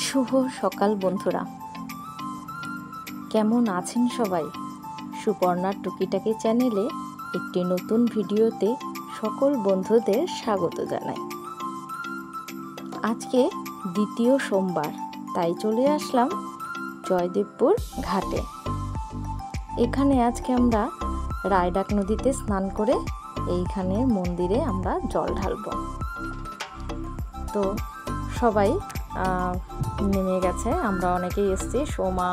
শুভ সকাল বন্ধুরা, কেমন আছেন সবাই? সুপর্ণার টুকিটাকি চ্যানেলে একটি নতুন ভিডিওতে সকল বন্ধুদের স্বাগত জানাই। আজকে দ্বিতীয় সোমবার, তাই চলে আসলাম জয়দেবপুর ঘাটে। এখানে আজকে আমরা রায়ডাক নদীতে স্নান করে এইখানে মন্দিরে আমরা জল ঢালব। তো সবাই নেমে গেছে, আমরা অনেকেই এসেছি, সোমা,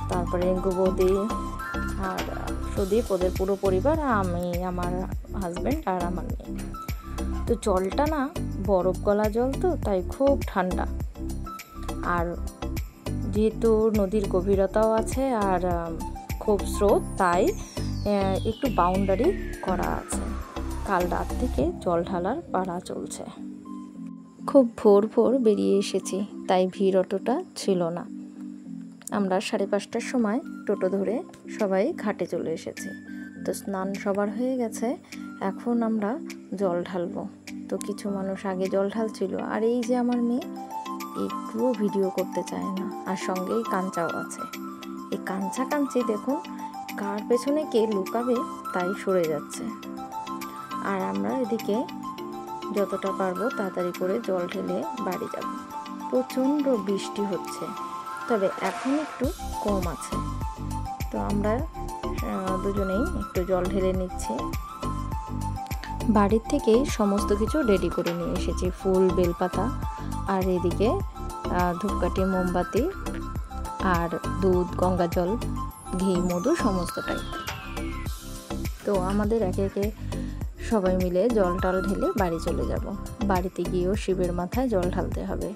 তারপরে গুবদি আর সুদীপ, ওদের পুরো পরিবার, আমি, আমার হাজব্যান্ড আর আমার মেয়ে। তো জলটা না বরফ গলা জল, তো তাই খুব ঠান্ডা। আর যেহেতু নদীর গভীরতাও আছে আর খুব স্রোত, তাই একটু বাউন্ডারি করা আছে। কাল রাত থেকে জল ঢালার পালা চলছে। খুব ভোর ভোর বেরিয়ে এসেছি, তাই ভিড় অতটা ছিল না। আমরা 5:30টার সময় টোটো ধরে সবাই ঘাটে চলে এসেছি। তো স্নান সবার হয়ে গেছে, এখন আমরা জল ঢালবো। তো কিছু মানুষ আগে জল ঢালছিল, আর এই যে আমার মেয়ে একটুও ভিডিও করতে চায় না, আর সঙ্গেই কাঞ্চাও আছে। এই কাঞ্চি দেখুন, কার পেছনে কে লুকাবে তাই সরে যাচ্ছে। আর আমরা এদিকে যতটা পারবো তাড়াতাড়ি করে জল ঢেলে বাড়ি যাব। প্রচণ্ড বৃষ্টি হচ্ছে, তবে এখন একটু কম আছে। তো আমরা দুজনেই একটু জল ঢেলে নিচ্ছি। বাড়ির থেকেই সমস্ত কিছু রেডি করে নিয়ে এসেছি, ফুল, বেলপাতা, আর এদিকে ধূপকাঠি, মোমবাতি, আর দুধ, গঙ্গা জল, ঘি, মধু সমস্তটাই। তো আমাদের একে একে সবাই মিলে জল টল ঢেলে বাড়ি চলে যাব। বাড়িতে গিয়েও শিবের মাথায় জল ঢালতে হবে।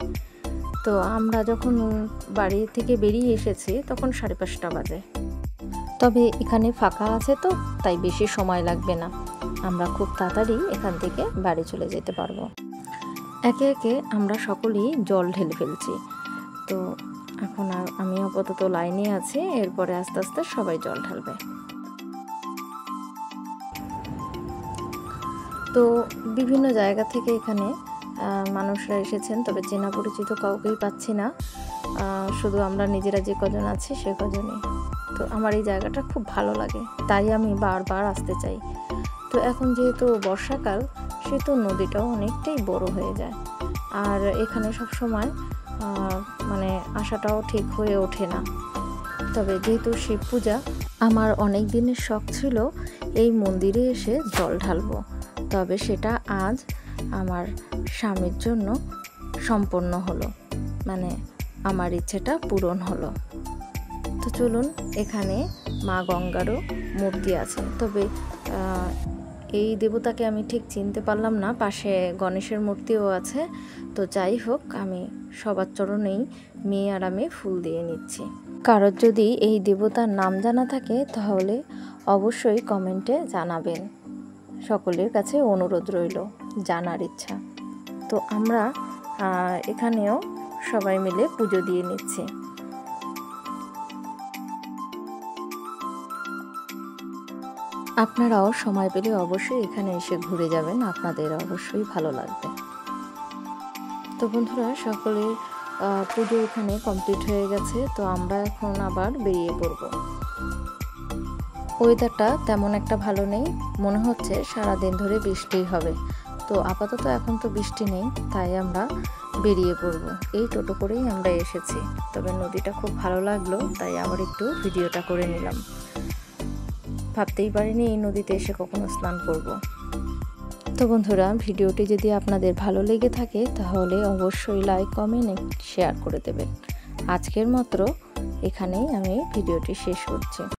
তো আমরা যখন বাড়ি থেকে বেরিয়ে এসেছি তখন 5:30 বাজে। তবে এখানে ফাঁকা আছে, তো তাই বেশি সময় লাগবে না, আমরা খুব তাড়াতাড়ি এখান থেকে বাড়ি চলে যেতে পারবো। একে একে আমরা সকলেই জল ঢেলে ফেলছি। তো এখন আমি আপাতত লাইনে আছি, এরপরে আস্তে আস্তে সবাই জল ঢালবে। তো বিভিন্ন জায়গা থেকে এখানে মানুষরা এসেছেন, তবে চেনা পরিচিত কাউকেই পাচ্ছি না, শুধু আমরা নিজেরা যে কজন আছি সে কজনই। তো আমার এই জায়গাটা খুব ভালো লাগে, তাই আমি বারবার আসতে চাই। তো এখন যেহেতু বর্ষাকাল, সেহেতু নদীটাও অনেকটাই বড় হয়ে যায়, আর এখানে সব সময় মানে আসাটাও ঠিক হয়ে ওঠে না। তবে যেহেতু শিব পূজা, আমার অনেক দিনের শখ ছিল এই মন্দিরে এসে জল ঢালবো, তবে সেটা আজ আমার স্বামীর জন্য সম্পন্ন হলো, মানে আমার ইচ্ছেটা পূরণ হলো। তো চলুন, এখানে মা গঙ্গারও মূর্তি আছে, তবে এই দেবতাকে আমি ঠিক চিনতে পারলাম না। পাশে গণেশের মূর্তিও আছে। তো যাই হোক, আমি সবার চরণেই মেয়ে আর আমি ফুল দিয়ে নিচ্ছি। কারোর যদি এই দেবতার নাম জানা থাকে তাহলে অবশ্যই কমেন্টে জানাবেন। সকলের কাছে অনুরোধ রইল জানার ইচ্ছা। তো আমরা এখানেও সবাই মিলে পুজো দিয়ে নিচ্ছি। আপনারাও সময় পেলে অবশ্যই এখানে এসে ঘুরে যাবেন, আপনাদের অবশ্যই ভালো লাগবে। তো বন্ধুরা, সকলের পুজো এখানে কমপ্লিট হয়ে গেছে। তো আমরা এখন আবার বেরিয়ে পড়ব। ওয়েদারটা তেমন একটা ভালো নেই, মনে হচ্ছে সারাদিন ধরে বৃষ্টি হবে। তো আপাতত এখন তো বৃষ্টি নেই, তাই আমরা বেরিয়ে পড়ব। এই টোটো করেই আমরা এসেছি, তবে নদীটা খুব ভালো লাগলো, তাই আবার একটু ভিডিওটা করে নিলাম। ভাবতেই পারিনি এই নদীতে এসে কখনো স্নান করব। তো বন্ধুরা, ভিডিওটি যদি আপনাদের ভালো লেগে থাকে তাহলে অবশ্যই লাইক, কমেন্ট, শেয়ার করে দেবেন। আজকের মতো এখানেই আমি ভিডিওটি শেষ করছি।